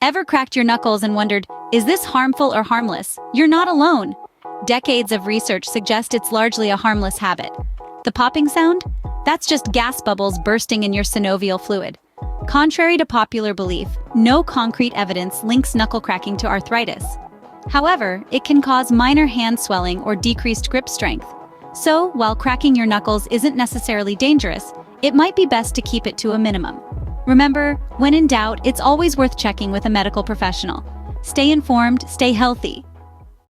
Ever cracked your knuckles and wondered, is this harmful or harmless? You're not alone. Decades of research suggest it's largely a harmless habit. The popping sound? That's just gas bubbles bursting in your synovial fluid. Contrary to popular belief, no concrete evidence links knuckle cracking to arthritis. However, it can cause minor hand swelling or decreased grip strength. So, while cracking your knuckles isn't necessarily dangerous, it might be best to keep it to a minimum. Remember, when in doubt, it's always worth checking with a medical professional. Stay informed, stay healthy,